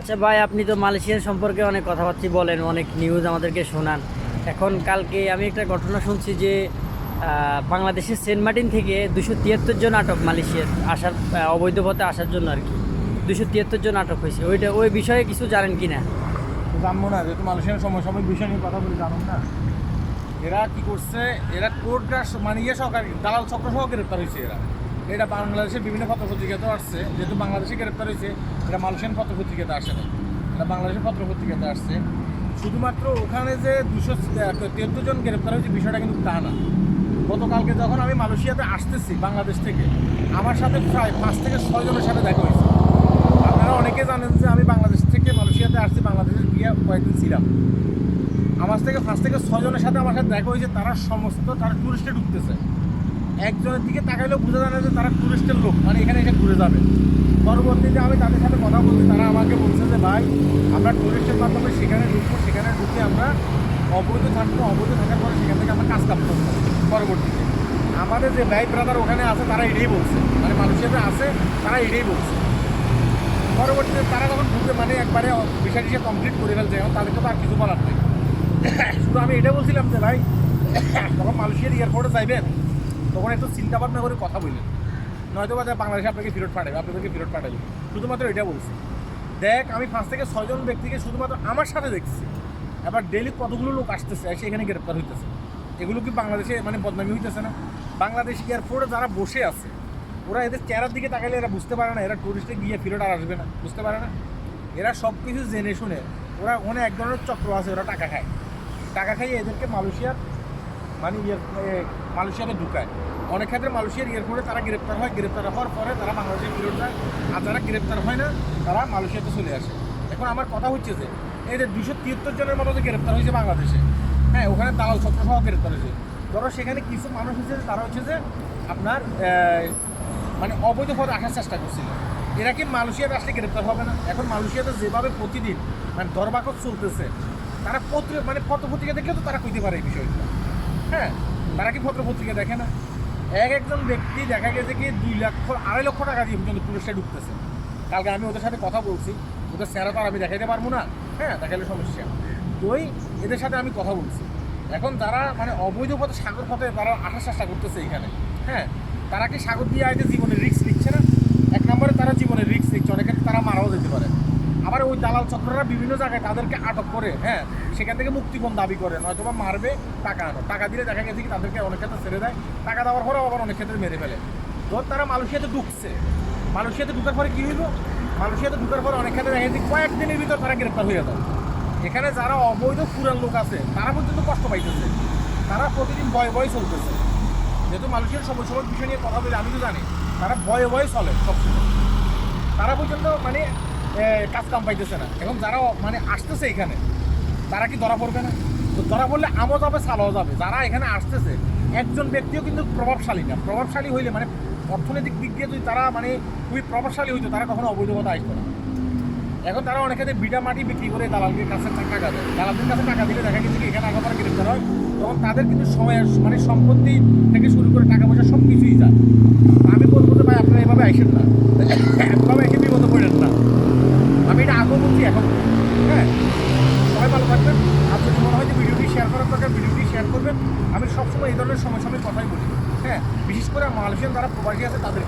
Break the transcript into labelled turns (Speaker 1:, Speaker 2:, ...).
Speaker 1: আচ্ছা ভাই, আপনি তো মালয়েশিয়ার সম্পর্কে অনেক কথাবার্তা বলেন, অনেক নিউজ আমাদেরকে শোনান। এখন কালকে আমি একটা ঘটনা শুনছি যে বাংলাদেশের সেন্ট মার্টিন থেকে 273 জন আটক মালয়েশিয়ার আসার অবৈধ পথে আসার জন্য আর কি। 273 জন আটক হয়েছে, ওই বিষয়ে কিছু জানেন কি না?
Speaker 2: জানবো না, যেহেতু মালয়েশিয়ার সমসাময়িক বিষয় নিয়ে কথা বলি, জানুন না। এরা কি করছে, এরা কোর্টরা মানে সরকারি দালাল চক্র সহ গ্রেপ্তার হয়েছে। এটা বাংলাদেশের বিভিন্ন পত্রপত্রিকাতেও আসছে। যেহেতু বাংলাদেশে গ্রেপ্তার হয়েছে, এটা মালয়েশিয়ান পত্রপত্রিকাতে আসে না, এটা বাংলাদেশের পত্রপত্রিকাতে আসছে। শুধুমাত্র ওখানে যে 273 জন গ্রেপ্তার হয়েছে বিষয়টা কিন্তু তা না। গতকালকে যখন আমি মালয়েশিয়াতে আসতেছি বাংলাদেশ থেকে, আমার সাথে প্রায় 5 থেকে 6 জনের সাথে দেখা হয়েছে। আপনারা অনেকে জানেন যে আমি বাংলাদেশ থেকে মালয়েশিয়াতে আসছি, বাংলাদেশে গিয়ে কয়েকদিন ছিলাম। আমার থেকে 5 থেকে 6 জনের সাথে আমার সাথে দেখা হয়েছে। তারা টুরিস্টে ঢুকতেছে। একজনের দিকে তাকাইলেও বোঝা যায় না যে তারা টুরিস্টের লোক, মানে এখানে এসে ঘুরে যাবে। পরবর্তীতে আমি তাদের সাথে কথা বলছি, তারা আমাকে বলছে যে ভাই, আমরা টুরিস্টের মাধ্যমে সেখানে ঢুকবো, সেখানে ঢুকে আমরা অবৈধ থাকবো, অবৈধ থাকার পরে সেখান থেকে আমরা কাজ কাম করবো। পরবর্তীতে আমাদের যে ভাই ব্রাদার ওখানে আছে, তারা এটাই বলছে, মানে মালয়েশিয়াতে আছে, তারা এটাই বলছে। পরবর্তীতে তারা যখন ঢুকে মানে একবারে বিষয় কমপ্লিট করে ফেলছে, এখন তাদেরকে তো আর কিছু বলার নেই। শুধু আমি এটা বলছিলাম যে ভাই, যখন মালয়েশিয়ার এয়ারপোর্টে যাইবেন তখন একটু চিন্তা ভাবনা করে কথা বললেন, নয়তো বা বাংলাদেশে আপনাকে ফেরত পাঠাবে, আপনাদেরকে ফেরত পাঠাবে। শুধুমাত্র এটা বলছি। দেখ, আমি 5 থেকে 6 জন ব্যক্তিকে শুধুমাত্র আমার সাথে দেখছি। এবার ডেলি কতগুলো লোক আসতেছে, এসে এখানে গ্রেপ্তার হইতেছে। এগুলো কি বাংলাদেশে মানে বদনামি হইতেছে না? বাংলাদেশ এয়ারপোর্টে যারা বসে আছে, ওরা এদের চেহারার দিকে তাকাইলে এরা বুঝতে পারে না এরা টুরিস্টে গিয়ে ফেরত আর আসবে না, বুঝতে পারে না। এরা সব কিছু জেনে শুনে, ওরা ওখানে এক ধরনের চক্র আছে, ওরা টাকা খায়। টাকা খাইয়ে এদেরকে মালয়েশিয়ার মানে মালয়েশিয়াতে ঢুকায়। অনেক ক্ষেত্রে মালয়েশিয়ার এয়ারপোর্টে তারা গ্রেপ্তার হয়, গ্রেপ্তার হওয়ার পরে তারা বাংলাদেশে ফেরত যায়। আর যারা গ্রেপ্তার হয় না, তারা মালয়েশিয়াতে চলে আসে। এখন আমার কথা হচ্ছে যে এই যে 273 জনের মতো যে গ্রেপ্তার হয়েছে বাংলাদেশে, হ্যাঁ, ওখানে দালাল চক্র সহ গ্রেপ্তার হয়েছে। ধরো সেখানে কিছু মানুষ হচ্ছে যে তারা হচ্ছে যে আপনার মানে অবৈধ পথে আসার চেষ্টা করছিল। এরা কি মালয়েশিয়াতে আসলে গ্রেপ্তার হবে না? এখন মালয়েশিয়াতে যেভাবে প্রতিদিন মানে দরবাকত চলতেছে, তারা মানে পত্রপত্রিকা দেখলে তো তারা কইতে পারে এই বিষয়গুলো। হ্যাঁ, তারা কি পত্রপত্রিকা দেখে না? একজন ব্যক্তি দেখা গেছে কি 2 লাখ 2.5 লক্ষ টাকা দিয়ে পর্যন্ত পুলিশে ঢুকতেছে। কালকে আমি ওদের সাথে কথা বলছি, ওদের চেহারা তো আর আমি দেখাইতে পারবো না, হ্যাঁ, দেখাইলে সমস্যা। তো এদের সাথে আমি কথা বলছি। এখন যারা মানে অবৈধ পথে সাগর পথে তারা আসার চেষ্টা করতেছে এখানে, হ্যাঁ, তারা কি সাগর দিয়ে আইতে জীবনের রিস্ক নিচ্ছে না? 1 নম্বরে তারা জীবনের রিস্ক নিচ্ছে, অনেকে তারা মারাও যেতে পারে। আবার ওই দালাল চক্ররা বিভিন্ন জায়গায় তাদেরকে আটক করে, হ্যাঁ, সেখান থেকে মুক্তিপণ দাবি করে, নয়তো বা মারবে, টাকা আনো, টাকা দিলে দেখা গেছে কি তাদেরকে অনেক ক্ষেত্রে ছেড়ে দেয়, টাকা দেওয়ার পরেও আবার অনেক ক্ষেত্রে মেরে ফেলে। ধর তারা মালয়েশিয়াতে ঢুকছে, মালয়েশিয়াতে ঢুকার পরে কী হইল, মালয়েশিয়াতে ঢুকার পরে অনেক ক্ষেত্রে দেখা গেছে কয়েকদিনের ভিতর তারা গ্রেপ্তার হয়ে যায়। এখানে যারা অবৈধ ফুরান লোক আছে, তারা পর্যন্ত কষ্ট পাইতেছে, তারা প্রতিদিন ভয়ে ভয়ে চলতেছে। যেহেতু মালয়েশিয়ার সময় বিষয় নিয়ে কথা বলে আমি তো জানি, তারা ভয়ে ভয়ে চলে সবসময়। তারা পর্যন্ত মানে কাজ কাম পাইতেছে না। এখন যারা মানে আসতেছে এখানে, তারা কি ধরা পড়বে না? তো ধরা পড়লে আমও যাবে, সালাও যাবে। যারা এখানে আসতেছে একজন ব্যক্তিও কিন্তু প্রভাবশালী না। প্রভাবশালী হইলে মানে অর্থনৈতিক দিক দিয়ে যদি তারা মানে খুবই প্রভাবশালী হইতো, তারা কখনো অবৈধতা আসতো না। এখন তারা অনেক ক্ষেত্রে বিটা মাটি বিক্রি করে দালালদের কাছে টাকা দেয়। দালালদের কাছে টাকা দিলে দেখা গেছে কি এখানে আগে গ্রেপ্তার হয়, তখন তাদের কিন্তু সময়ের মানে সম্পত্তি থেকে শুরু করে টাকা পয়সা সব কিছুই যায়। আমি বলবো যে ভাই, আপনারা এভাবে আইসেন না, এভাবে এসে বিপদে পড়েন না। আমি এটা আগেও বলছি, এখন হ্যাঁ, সবাই ভালো থাকবেন। আর যদি মনে হয় যে ভিডিওটি শেয়ার করার দরকার, ভিডিওটি শেয়ার করবেন। আমি সবসময় এই ধরনের সমসাময়িক কথাই বলি, হ্যাঁ, বিশেষ করে মালয়েশিয়ান যারা প্রবাসী আছে তাদের